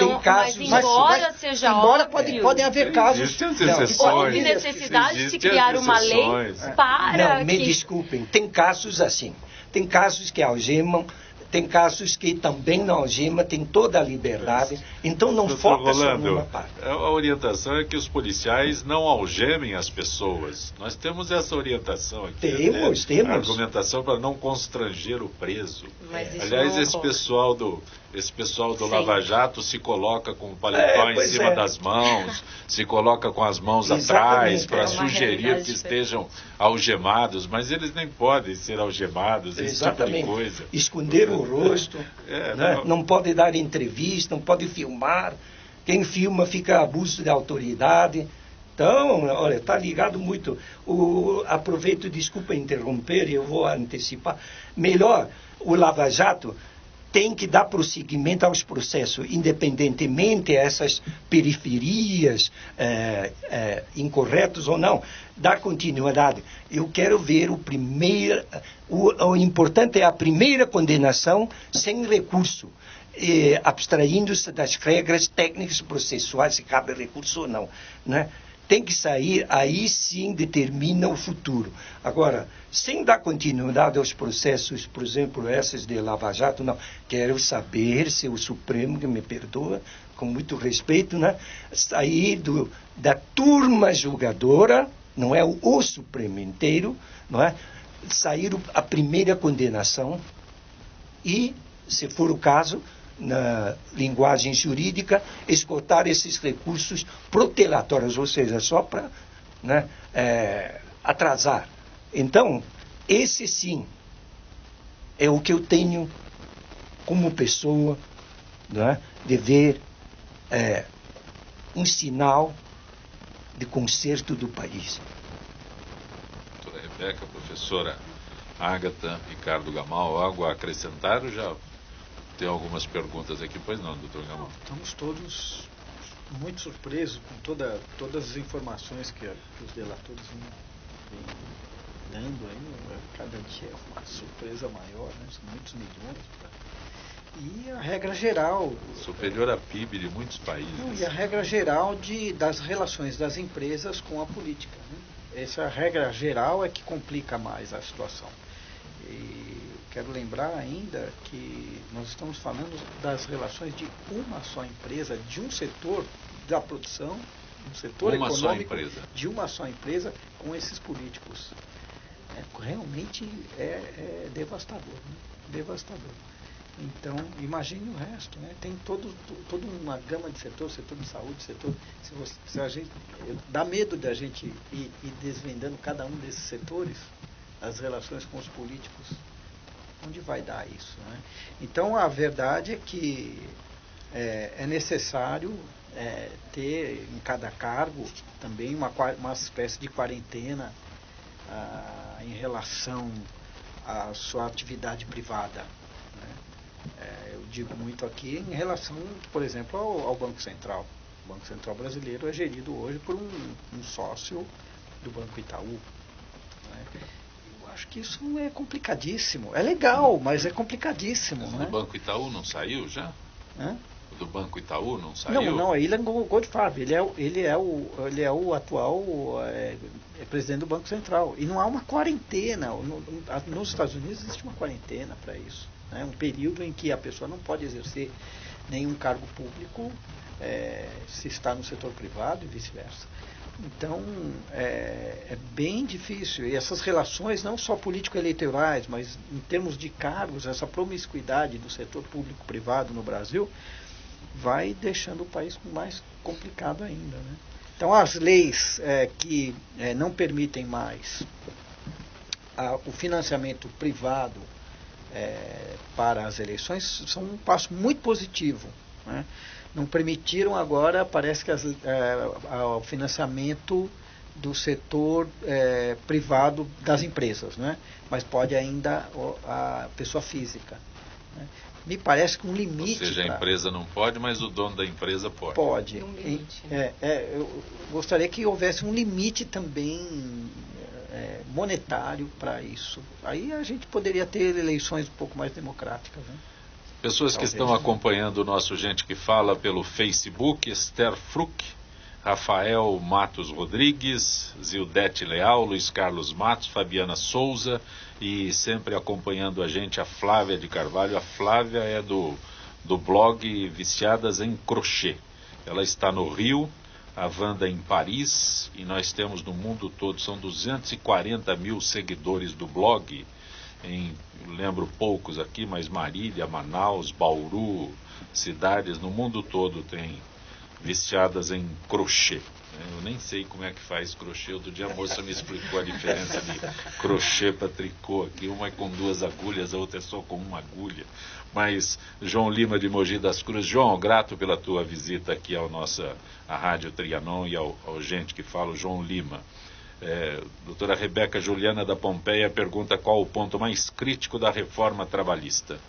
embora seja óbvio... Podem haver casos... Existem exceções. Houve necessidade de se criar uma lei para Não, me desculpem, tem casos assim. Tem casos que algemam tem casos que também na algema tem toda a liberdade, então não foca só numa parte. A orientação é que os policiais não algemem as pessoas. Nós temos essa orientação aqui. Temos. A argumentação para não constranger o preso. Mas isso Aliás, não esse pessoal do Sim. Lava Jato se coloca com o paletó em cima das mãos, se coloca com as mãos atrás para É uma sugerir realidade que diferente. estejam algemados, mas eles nem podem ser algemados, esse tipo de coisa. Esconder o rosto, né? Não pode dar entrevista, não pode filmar. Quem filma fica a abuso de autoridade. Então, olha, está ligado muito. Aproveito, desculpa interromper, eu vou antecipar. Melhor, o Lava Jato tem que dar prosseguimento aos processos, independentemente dessas periferias incorretas ou não, dar continuidade. Eu quero ver o importante é a primeira condenação sem recurso, abstraindo-se das regras técnicas processuais, se cabe recurso ou não, né? Tem que sair, aí sim determina o futuro. Agora, sem dar continuidade aos processos, por exemplo, esses de Lava Jato, não. Quero saber se o Supremo, que me perdoa, com muito respeito, né, sair da turma julgadora, não é o Supremo inteiro, não é? Sair a primeira condenação e, se for o caso, na linguagem jurídica, esgotar esses recursos protelatórios, ou seja, só para, né, atrasar. Então, esse sim é o que eu tenho como pessoa, né, de ver um sinal de conserto do país. Doutora Rebeca, professora Ágata, Ricardo Gamal, algo a acrescentar? Eu já tem algumas perguntas aqui, pois não, doutor Gamal? Estamos todos muito surpresos com todas as informações que os delatores vêm dando aí. Cada dia é uma surpresa maior, né? São muitos milhões. E a regra geral... Superior a PIB de muitos países. E a regra geral das relações das empresas com a política, né? Essa regra geral é que complica mais a situação. E quero lembrar ainda que nós estamos falando das relações de uma só empresa, de um setor da produção, um setor econômico de uma só empresa com esses políticos. Realmente é devastador, né? Devastador. Então, imagine o resto, né? Tem toda uma gama de setor de saúde, se a gente, dá medo da gente ir desvendando cada um desses setores, as relações com os políticos. Onde vai dar isso, né? Então, a verdade é que é necessário ter em cada cargo também uma espécie de quarentena em relação à sua atividade privada, né? Eu digo muito aqui em relação, por exemplo, ao Banco Central. O Banco Central brasileiro é gerido hoje por um sócio do Banco Itaú, né? Acho que isso é complicadíssimo. É legal, mas é complicadíssimo. Mas né? do Banco Itaú não saiu já? Hã? Do Banco Itaú não saiu? Não, ele é Goldfarb. Ele é o atual presidente do Banco Central. E não há uma quarentena. Nos Estados Unidos existe uma quarentena para isso. Né? Um período em que a pessoa não pode exercer nenhum cargo público se está no setor privado e vice-versa. Então, é bem difícil. E essas relações, não só político-eleitorais, mas em termos de cargos, essa promiscuidade do setor público-privado no Brasil vai deixando o país mais complicado ainda, né? Então, as leis que não permitem mais o financiamento privado para as eleições são um passo muito positivo, né? Não permitiram agora, parece que o financiamento do setor privado das empresas, né? Mas pode ainda a pessoa física, né? Me parece que um limite... Ou seja, a empresa não pode, mas o dono da empresa pode. Pode. Um limite, né? Eu gostaria que houvesse um limite também monetário para isso. Aí a gente poderia ter eleições um pouco mais democráticas, né? Pessoas que estão acompanhando o nosso Gente que Fala pelo Facebook, Esther Fruc, Rafael Matos Rodrigues, Zildete Leal, Luiz Carlos Matos, Fabiana Souza e sempre acompanhando a gente a Flávia de Carvalho. A Flávia é do blog Viciadas em Crochê. Ela está no Rio, a Wanda em Paris e nós temos no mundo todo, são 240 mil seguidores do blog. Lembro poucos aqui, mas Marília, Manaus, Bauru, cidades no mundo todo tem Viciadas em Crochê. Eu nem sei como é que faz crochê. Outro dia a moça me explicou a diferença de crochê para tricô aqui. Uma é com 2 agulhas, a outra é só com 1 agulha. Mas João Lima de Mogi das Cruzes. João, grato pela tua visita aqui à Rádio Trianon e ao Gente que Fala, o João Lima. Doutora Rebeca Juliana da Pompeia pergunta qual o ponto mais crítico da reforma trabalhista.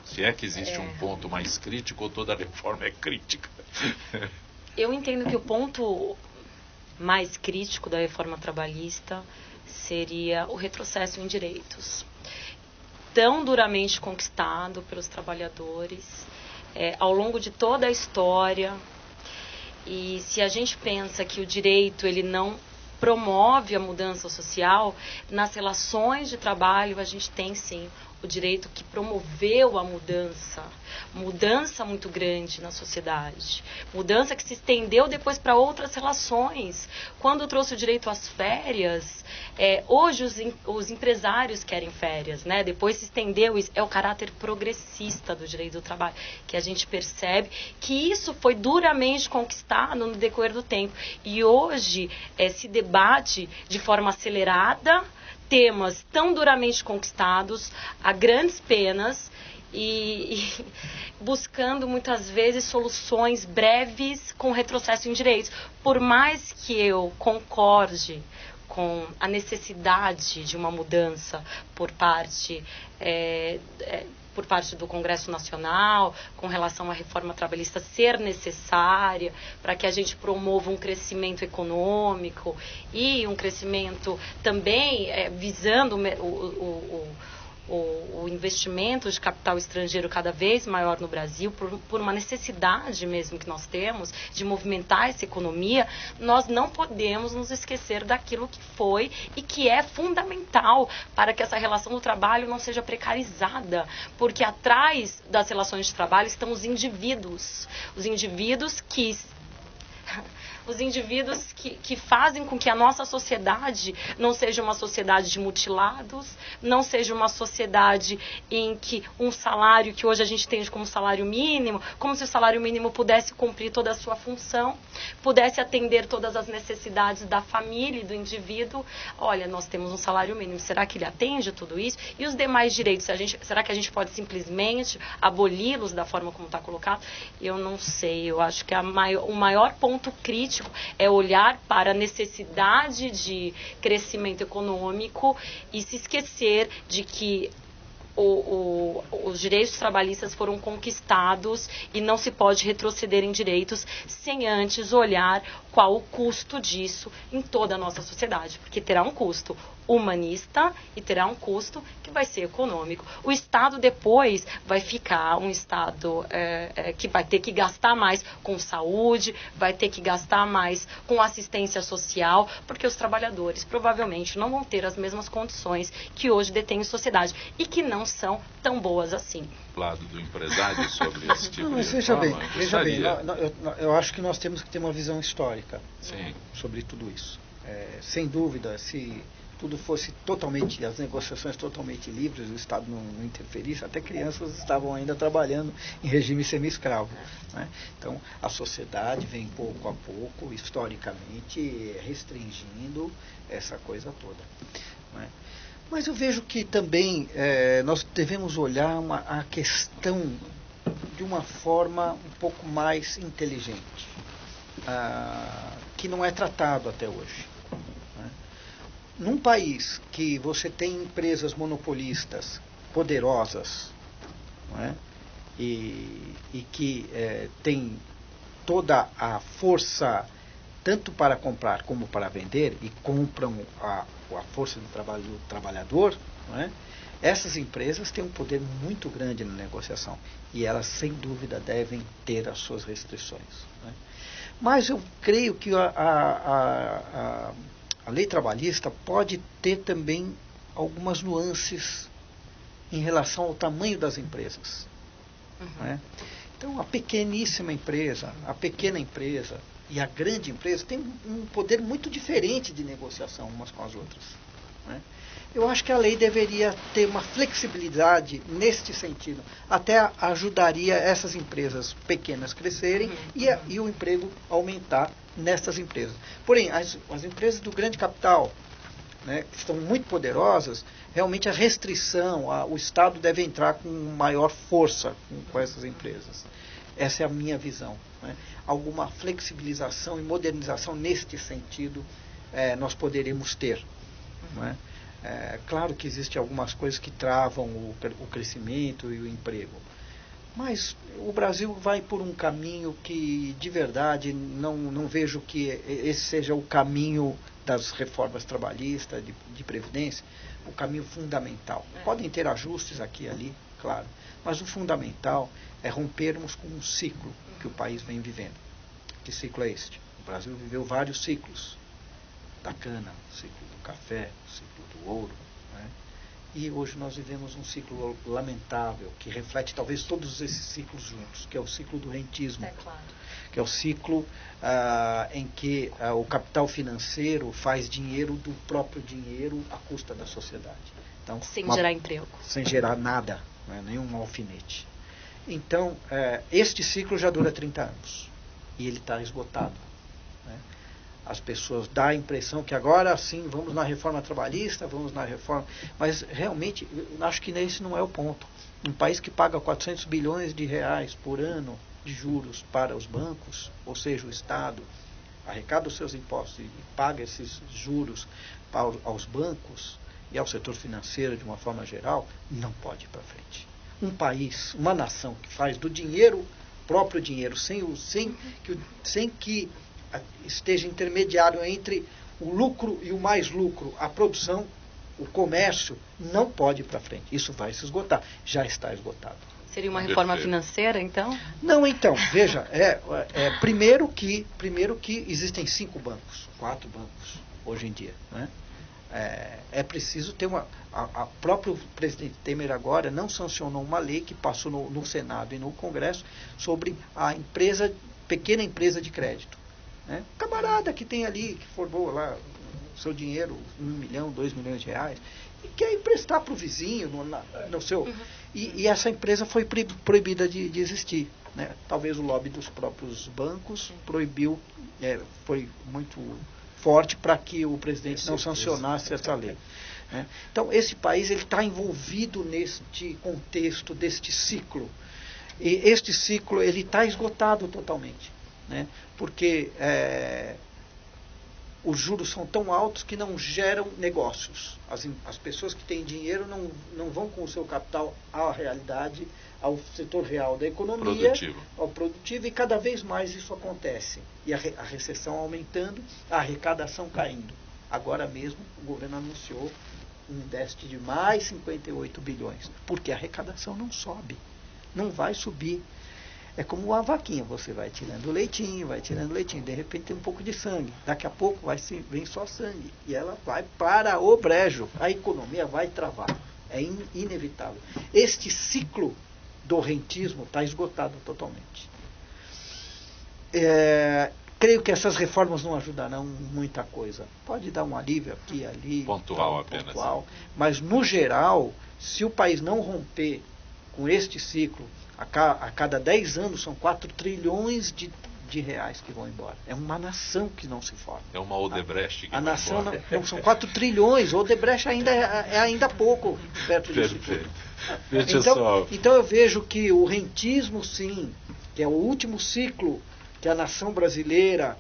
Se é que existe um ponto mais crítico ou toda reforma é crítica? Eu entendo que o ponto mais crítico da reforma trabalhista seria o retrocesso em direitos, tão duramente conquistado pelos trabalhadores ao longo de toda a história. E se a gente pensa que o direito ele não promove a mudança social, nas relações de trabalho a gente tem sim o direito que promoveu a mudança muito grande na sociedade, mudança que se estendeu depois para outras relações. Quando trouxe o direito às férias, hoje os empresários querem férias, né? Depois se estendeu, é o caráter progressista do direito do trabalho, que a gente percebe que isso foi duramente conquistado no decorrer do tempo. E hoje se debate de forma acelerada temas tão duramente conquistados, a grandes penas e buscando muitas vezes soluções breves com retrocesso em direitos. Por mais que eu concorde com a necessidade de uma mudança por parte do Congresso Nacional, com relação à reforma trabalhista ser necessária para que a gente promova um crescimento econômico e um crescimento também visando o investimento de capital estrangeiro cada vez maior no Brasil, por uma necessidade mesmo que nós temos de movimentar essa economia, nós não podemos nos esquecer daquilo que foi e que é fundamental para que essa relação do trabalho não seja precarizada, porque atrás das relações de trabalho estão os indivíduos que fazem com que a nossa sociedade não seja uma sociedade de mutilados, não seja uma sociedade em que um salário que hoje a gente tem como salário mínimo, como se o salário mínimo pudesse cumprir toda a sua função, pudesse atender todas as necessidades da família e do indivíduo. Olha, nós temos um salário mínimo, será que ele atende tudo isso? E os demais direitos, será que a gente pode simplesmente aboli-los da forma como está colocado? Eu não sei, eu acho que o maior ponto crítico é olhar para a necessidade de crescimento econômico e se esquecer de que os direitos trabalhistas foram conquistados e não se pode retroceder em direitos sem antes olhar qual o custo disso em toda a nossa sociedade, porque terá um custo humanista e terá um custo que vai ser econômico. O Estado depois vai ficar um Estado que vai ter que gastar mais com saúde, vai ter que gastar mais com assistência social, porque os trabalhadores provavelmente não vão ter as mesmas condições que hoje detêm em sociedade e que não são tão boas assim. Lado do empresário sobre esse tipo mas de veja reforma, bem, eu acho que nós temos que ter uma visão histórica sobre tudo isso. Sem dúvida, se tudo fosse totalmente, as negociações totalmente livres, o Estado não interferisse, até crianças estavam ainda trabalhando em regime semi-escravo, né? Então, a sociedade vem pouco a pouco, historicamente, restringindo essa coisa toda, né? Mas eu vejo que também nós devemos olhar a questão de uma forma um pouco mais inteligente, que não é tratado até hoje. Num país que você tem empresas monopolistas poderosas, não é? e que tem toda a força tanto para comprar como para vender, e compram a força do trabalhador, não é? Essas empresas têm um poder muito grande na negociação e elas, sem dúvida, devem ter as suas restrições, né? Mas eu creio que a lei trabalhista pode ter também algumas nuances em relação ao tamanho das empresas, né? Então, a pequeníssima empresa, a pequena empresa e a grande empresa têm um poder muito diferente de negociação umas com as outras, né? Eu acho que a lei deveria ter uma flexibilidade neste sentido. Até ajudaria essas empresas pequenas crescerem e o emprego aumentar nessas empresas. Porém, as empresas do grande capital, né, que estão muito poderosas, realmente a restrição, o Estado deve entrar com maior força com essas empresas. Essa é a minha visão, né? Alguma flexibilização e modernização neste sentido nós poderemos ter, não é? Claro que existem algumas coisas que travam o crescimento e o emprego, mas o Brasil vai por um caminho que, de verdade, não vejo que esse seja o caminho das reformas trabalhistas, de previdência, o caminho fundamental. Podem ter ajustes aqui e ali, claro, mas o fundamental é rompermos com um ciclo que o país vem vivendo. Que ciclo é este? O Brasil viveu vários ciclos. Da cana, o ciclo do café, o ciclo do ouro, né? E hoje nós vivemos um ciclo lamentável, que reflete talvez todos esses ciclos juntos, que é o ciclo do rentismo, claro. Que é o ciclo em que o capital financeiro faz dinheiro do próprio dinheiro à custa da sociedade. Então, sem gerar emprego. Sem gerar nada, né? Nenhum alfinete. Então, este ciclo já dura 30 anos, e ele está esgotado, né? As pessoas dão a impressão que agora sim vamos na reforma trabalhista, vamos na reforma, mas realmente eu acho que esse não é o ponto. Um país que paga 400 bilhões de reais por ano de juros para os bancos, ou seja, o Estado arrecada os seus impostos e paga esses juros aos bancos e ao setor financeiro de uma forma geral, não pode ir para frente. Um país, uma nação que faz do dinheiro, próprio dinheiro, sem que esteja intermediário entre o lucro e o mais lucro, a produção, o comércio, não pode ir para frente. Isso vai se esgotar. Já está esgotado. Seria uma reforma financeira, então? Não, então, veja, primeiro que existem 5 bancos, 4 bancos hoje em dia, né? É preciso ter a próprio presidente Temer agora não sancionou uma lei que passou no Senado e no Congresso sobre a pequena empresa de crédito, né? Camarada que tem ali, que formou lá o seu dinheiro, 1 milhão, 2 milhões de reais, e quer emprestar para o vizinho, no seu... E essa empresa foi proibida de existir, né? Talvez o lobby dos próprios bancos proibiu, foi muito forte para que o presidente não sancionasse essa lei, né? Então, esse país está envolvido neste contexto, deste ciclo. E este ciclo ele está esgotado totalmente, né? Porque os juros são tão altos que não geram negócios. As pessoas que têm dinheiro não vão com o seu capital à realidade, ao setor real da economia, ao produtivo, e cada vez mais isso acontece. E a recessão aumentando, a arrecadação caindo. Agora mesmo o governo anunciou um déficit de mais 58 bilhões, porque a arrecadação não sobe, não vai subir. É como uma vaquinha, você vai tirando leitinho, de repente tem um pouco de sangue, daqui a pouco vem só sangue, e ela vai para o brejo, a economia vai travar, é inevitável. Este ciclo do rentismo está esgotado totalmente. Creio que essas reformas não ajudarão muita coisa, pode dar um alívio aqui e ali, pontual apenas, mas no geral, se o país não romper com este ciclo, a cada 10 anos são 4 trilhões de reais que vão embora. É uma nação que não se forma. É uma Odebrecht que a nação não, são 4 trilhões. Odebrecht é ainda pouco perto disso. Perfeito. Então eu vejo que o rentismo, sim, que é o último ciclo que a nação brasileira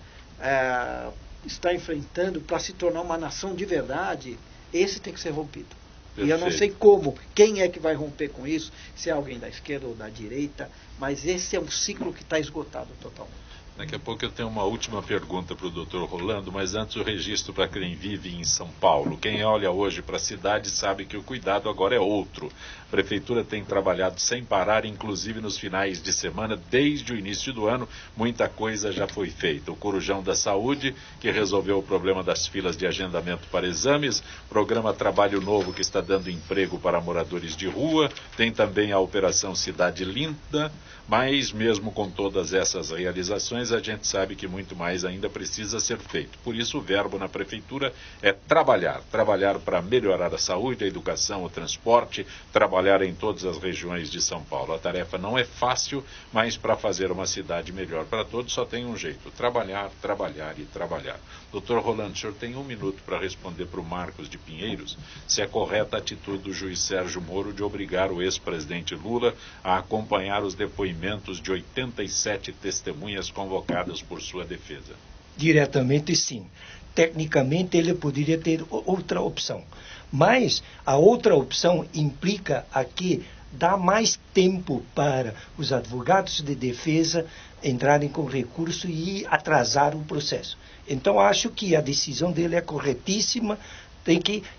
está enfrentando para se tornar uma nação de verdade, esse tem que ser rompido. Perfeito. E eu não sei como, quem é que vai romper com isso, se é alguém da esquerda ou da direita, mas esse é um ciclo que está esgotado totalmente. Daqui a pouco eu tenho uma última pergunta para o Dr. Rolando, mas antes o registro para quem vive em São Paulo. Quem olha hoje para a cidade sabe que o cuidado agora é outro. A Prefeitura tem trabalhado sem parar, inclusive nos finais de semana, desde o início do ano, muita coisa já foi feita. O Corujão da Saúde, que resolveu o problema das filas de agendamento para exames, programa Trabalho Novo, que está dando emprego para moradores de rua, tem também a Operação Cidade Linda, mas mesmo com todas essas realizações, a gente sabe que muito mais ainda precisa ser feito. Por isso, o verbo na Prefeitura é trabalhar. Trabalhar para melhorar a saúde, a educação, o transporte, trabalhar em todas as regiões de São Paulo. A tarefa não é fácil, mas para fazer uma cidade melhor para todos só tem um jeito: trabalhar, trabalhar e trabalhar. Doutor Rolando, o senhor tem 1 minuto para responder para o Marcos de Pinheiros se é correta a atitude do juiz Sérgio Moro de obrigar o ex-presidente Lula a acompanhar os depoimentos de 87 testemunhas convocadas por sua defesa. Diretamente, sim. Tecnicamente, ele poderia ter outra opção. Mas a outra opção implica aqui dar mais tempo para os advogados de defesa entrarem com recurso e atrasar o processo. Então, acho que a decisão dele é corretíssima,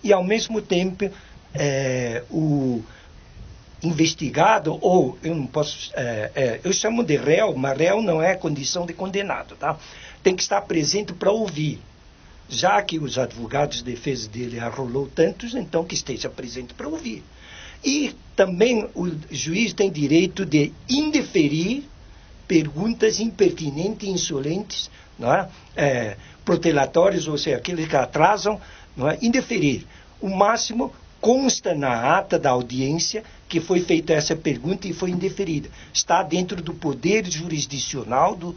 e ao mesmo tempo o investigado, ou eu não posso, eu chamo de réu, mas réu não é condição de condenado, tá? Tem que estar presente para ouvir. Já que os advogados de defesa dele arrolou tantos, então que esteja presente para ouvir. E também o juiz tem direito de indeferir perguntas impertinentes e insolentes, não é? Protelatórios, ou seja, aqueles que atrasam, não é? Indeferir. O máximo consta na ata da audiência que foi feita essa pergunta e foi indeferida. Está dentro do poder jurisdicional do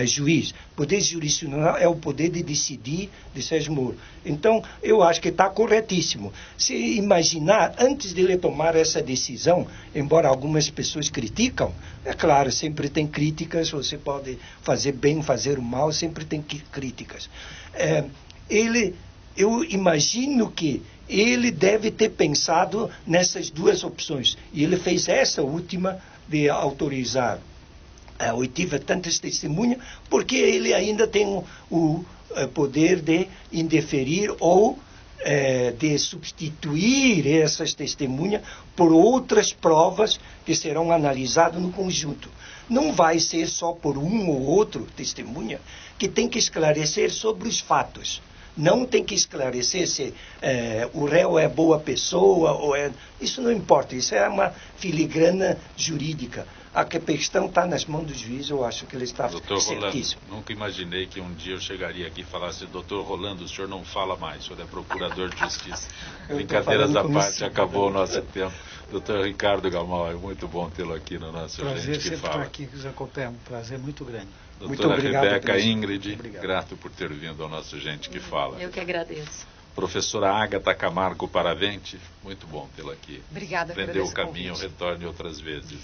juiz. Poder jurisdicional é o poder de decidir de Sérgio Moro. Então, eu acho que está corretíssimo. Se imaginar, antes de ele tomar essa decisão, embora algumas pessoas criticam, é claro, sempre tem críticas, você pode fazer bem, fazer o mal, sempre tem críticas. Eu imagino que ele deve ter pensado nessas duas opções. E ele fez essa última de autorizar a oitiva tantas testemunhas, porque ele ainda tem o poder de indeferir ou de substituir essas testemunhas por outras provas que serão analisadas no conjunto. Não vai ser só por um ou outro testemunha que tem que esclarecer sobre os fatos. Não tem que esclarecer se o réu é boa pessoa ou é... Isso não importa, isso é uma filigrana jurídica. A questão está nas mãos do juiz, eu acho que ele está certíssimo. Rolando, nunca imaginei que um dia eu chegaria aqui e falasse: doutor Rolando, o senhor não fala mais, o senhor é procurador de justiça. Brincadeiras à parte, acabou o nosso tempo. Doutor Ricardo Gamal, é muito bom tê-lo aqui no nosso prazer Gente que Fala. Prazer sempre estar aqui, Zé Copé, um prazer muito grande. Doutora Rebeca Ingrid, grato por ter vindo ao nosso Gente que Fala. Eu que agradeço. Professora Ágata Camargo Paravente, muito bom tê-la aqui. Obrigada por Prendeu o caminho, retorne outras vezes.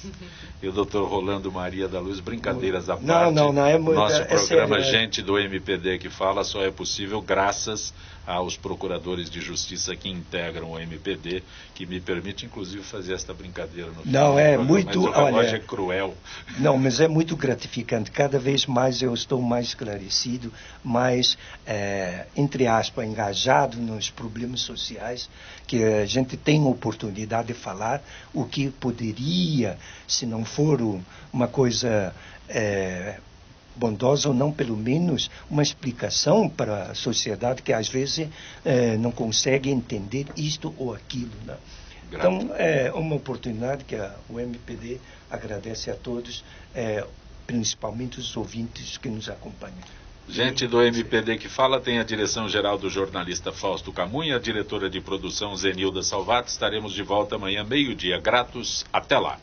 E o doutor Rolando Maria da Luz, brincadeiras à parte. Não, é muito... Nosso programa Gente do MPD que Fala só é possível graças aos procuradores de justiça que integram o MPD, que me permite, inclusive, fazer esta brincadeira no final. Não, é muito... Mas o relógio é cruel. Não, mas é muito gratificante. Cada vez mais eu estou mais esclarecido, mais, entre aspas, engajado nos problemas sociais, que a gente tem oportunidade de falar o que poderia, se não for uma coisa... bondosa ou não, pelo menos uma explicação para a sociedade que às vezes não consegue entender isto ou aquilo, né? Então é uma oportunidade que o MPD agradece a todos, principalmente os ouvintes que nos acompanham. Gente do MPD que Fala tem a direção-geral do jornalista Fausto Camunha, a diretora de produção Zenilda Salvato. Estaremos de volta amanhã, meio-dia. Gratos, até lá.